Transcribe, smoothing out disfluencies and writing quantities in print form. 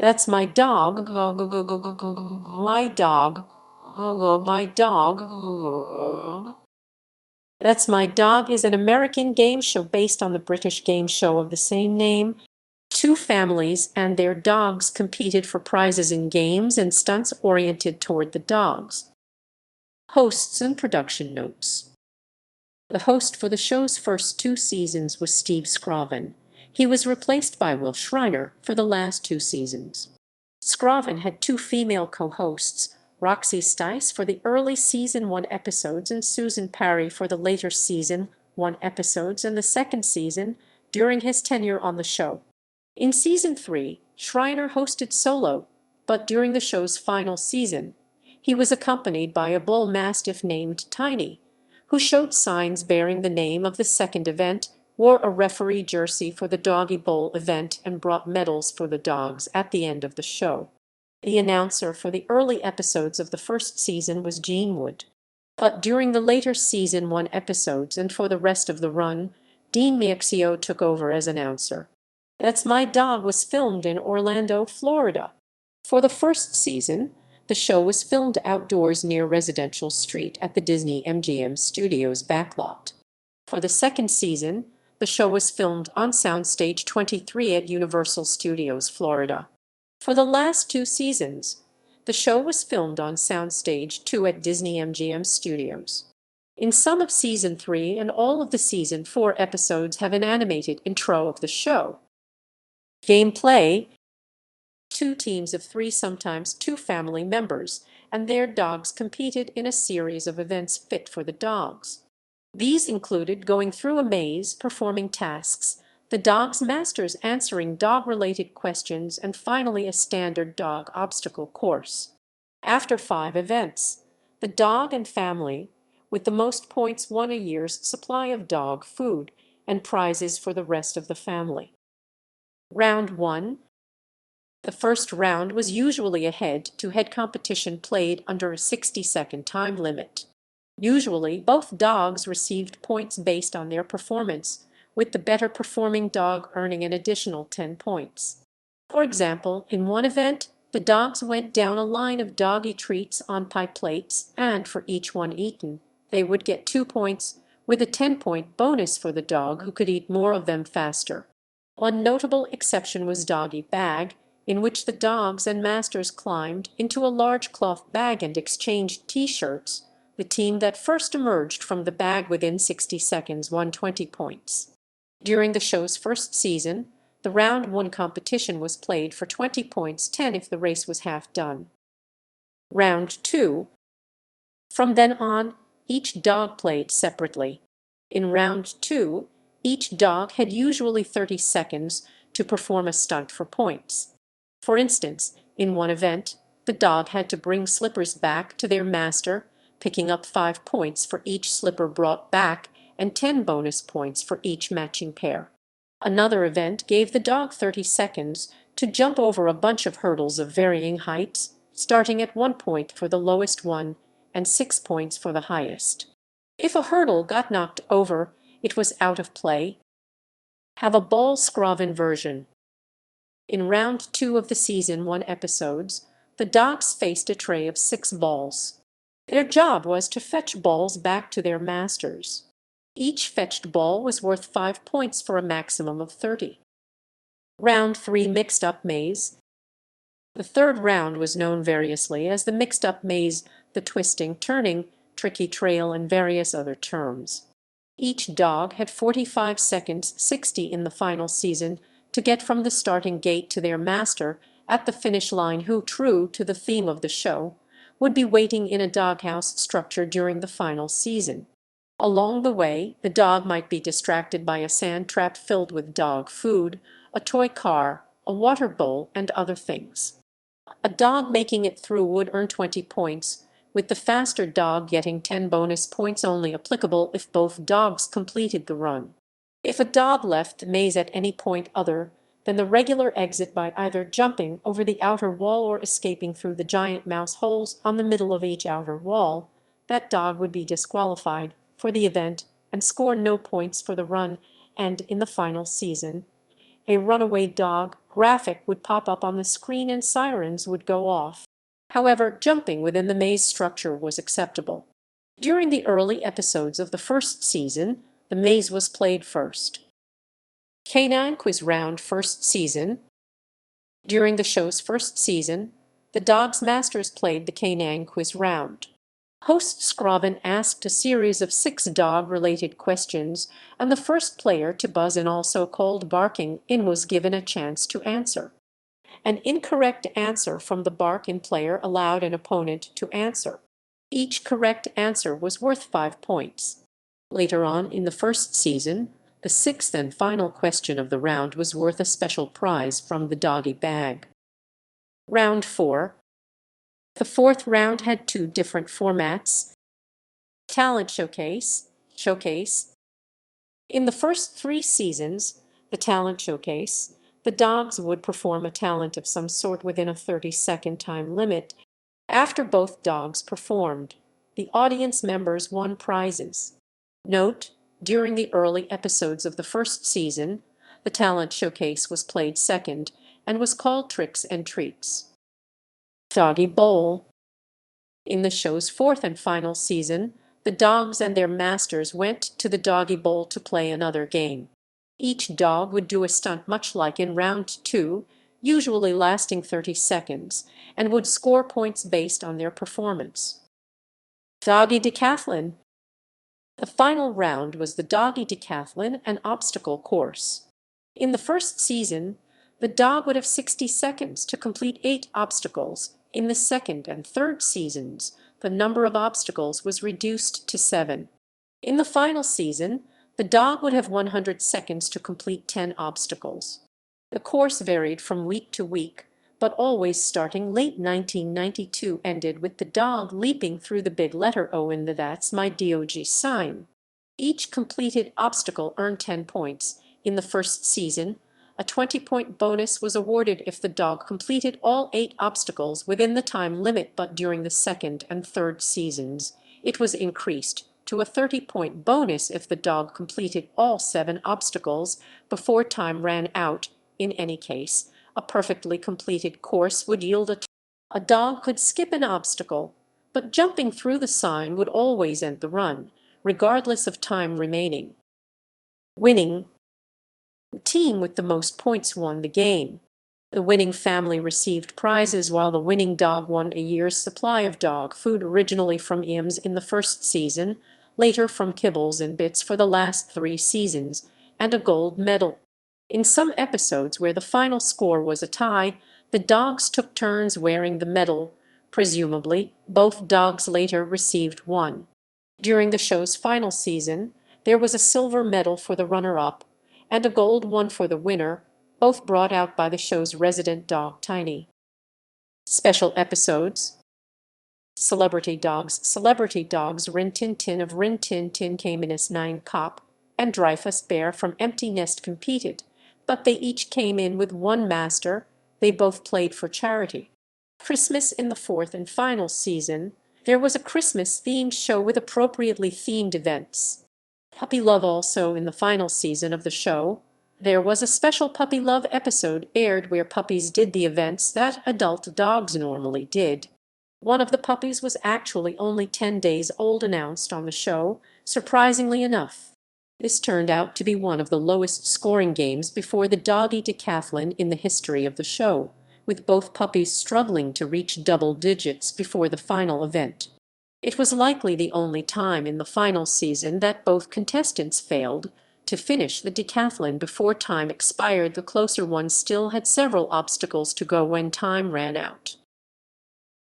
That's my dog. My dog. My dog. That's My Dog is an American game show based on the British game show of the same name. Two families and their dogs competed for prizes in games and stunts oriented toward the dogs. Hosts and production notes. The host for the show's first two seasons was Steve Scroven. He was replaced by Will Schreiner for the last two seasons. Scroven had two female co-hosts, Roxy Stice for the early season 1 episodes and Susan Parry for the later season 1 episodes and the second season during his tenure on the show. In season 3, Schreiner hosted solo, but during the show's final season, he was accompanied by a bull mastiff named Tiny, who showed signs bearing the name of the second event, wore a referee jersey for the Doggy Bowl event, and brought medals for the dogs at the end of the show. The announcer for the early episodes of the first season was Gene Wood. But during the later season 1 episodes and for the rest of the run, Dean Meixio took over as announcer. That's My Dog was filmed in Orlando, Florida. For the first season, the show was filmed outdoors near Residential Street at the Disney MGM Studios backlot. For the second season, the show was filmed on Soundstage 23 at Universal Studios, Florida. For the last two seasons, the show was filmed on Soundstage 2 at Disney MGM Studios. In some of Season 3 and all of the Season 4 episodes have an animated intro of the show. Gameplay: two teams of three, sometimes two family members, and their dogs competed in a series of events fit for the dogs. These included going through a maze, performing tasks, the dog's masters answering dog-related questions, and finally a standard dog obstacle course. After 5 events, the dog and family with the most points won a year's supply of dog food and prizes for the rest of the family. Round 1. The first round was usually a head-to-head competition played under a 60-second time limit. Usually, both dogs received points based on their performance, with the better-performing dog earning an additional 10 points. For example, in one event, the dogs went down a line of doggy treats on pie plates, and for each one eaten, they would get 2 points, with a 10-point bonus for the dog who could eat more of them faster. One notable exception was Doggy Bag, in which the dogs and masters climbed into a large cloth bag and exchanged T-shirts. The team that first emerged from the bag within 60 seconds won 20 points. During the show's first season, the Round 1 competition was played for 20 points, 10 if the race was half done. Round 2. From then on, each dog played separately. In Round 2, each dog had usually 30 seconds to perform a stunt for points. For instance, in one event, the dog had to bring slippers back to their master, picking up 5 points for each slipper brought back and 10 bonus points for each matching pair. Another event gave the dog 30 seconds to jump over a bunch of hurdles of varying heights, starting at 1 point for the lowest one and 6 points for the highest. If a hurdle got knocked over, it was out of play. Have a ball Scroven version. In Round 2 of the Season 1 episodes, the dogs faced a tray of 6 balls. Their job was to fetch balls back to their masters. Each fetched ball was worth 5 points for a maximum of 30. Round 3 Mixed Up Maze. The third round was known variously as the Mixed Up Maze, the Twisting, Turning, Tricky Trail, and various other terms. Each dog had 45 seconds, 60 in the final season, to get from the starting gate to their master at the finish line, who, true to the theme of the show, would be waiting in a doghouse structure during the final season. Along the way, the dog might be distracted by a sand trap filled with dog food, a toy car, a water bowl, and other things. A dog making it through would earn 20 points, with the faster dog getting 10 bonus points, only applicable if both dogs completed the run. If a dog left the maze at any point other than the regular exit by either jumping over the outer wall or escaping through the giant mouse holes on the middle of each outer wall, that dog would be disqualified for the event and score no points for the run. And in the final season, a runaway dog graphic would pop up on the screen and sirens would go off. However, jumping within the maze structure was acceptable. During the early episodes of the first season, the maze was played first. Canine Quiz Round first season. During the show's first season, the Dogs Masters played the Canine Quiz Round. Host Scrobbin asked a series of 6 dog-related questions, and the first player to buzz in, also called barking in, was given a chance to answer. An incorrect answer from the bark-in player allowed an opponent to answer. Each correct answer was worth 5 points. Later on in the first season, the 6th and final question of the round was worth a special prize from the doggy bag. Round 4. The 4th round had 2 different formats. Talent Showcase. In the first 3 seasons, the Talent Showcase, the dogs would perform a talent of some sort within a 30-second time limit. After both dogs performed, the audience members won prizes. Note: during the early episodes of the first season, the Talent Showcase was played second and was called Tricks and Treats. Doggy Bowl. In the show's 4th and final season, the dogs and their masters went to the Doggy Bowl to play another game. Each dog would do a stunt much like in round 2, usually lasting 30 seconds, and would score points based on their performance. Doggy Decathlon. The final round was the Doggy Decathlon, an obstacle course. In the first season, the dog would have 60 seconds to complete 8 obstacles. In the second and third seasons, the number of obstacles was reduced to 7. In the final season, the dog would have 100 seconds to complete 10 obstacles. The course varied from week to week, but always starting late 1992 ended with the dog leaping through the big letter O in the "That's My Dog" sign. Each completed obstacle earned 10 points. In the first season, a 20-point bonus was awarded if the dog completed all 8 obstacles within the time limit, but during the second and third seasons, it was increased to a 30-point bonus if the dog completed all 7 obstacles before time ran out. In any case, a perfectly completed course would yield a dog could skip an obstacle, but jumping through the sign would always end the run, regardless of time remaining. Winning. The team with the most points won the game. The winning family received prizes, while the winning dog won a year's supply of dog food, originally from Eames in the first season, later from Kibbles and Bits for the last 3 seasons, and a gold medal. In some episodes where the final score was a tie, the dogs took turns wearing the medal. Presumably, both dogs later received one. During the show's final season, there was a silver medal for the runner-up and a gold one for the winner, both brought out by the show's resident dog Tiny. Special episodes. Celebrity Dogs Rin Tin Tin of Rin Tin Tin came in as 9 Cop, and Dreyfus Bear from Empty Nest competed, but they each came in with 1 master. They both played for charity. Christmas. In the 4th and final season, there was a Christmas-themed show with appropriately themed events. Puppy Love. Also in the final season of the show, there was a special Puppy Love episode aired where puppies did the events that adult dogs normally did. One of the puppies was actually only 10 days old, announced on the show, surprisingly enough. This turned out to be one of the lowest scoring games before the Doggy Decathlon in the history of the show, with both puppies struggling to reach double digits before the final event. It was likely the only time in the final season that both contestants failed to finish the decathlon before time expired. The closer one still had several obstacles to go when time ran out.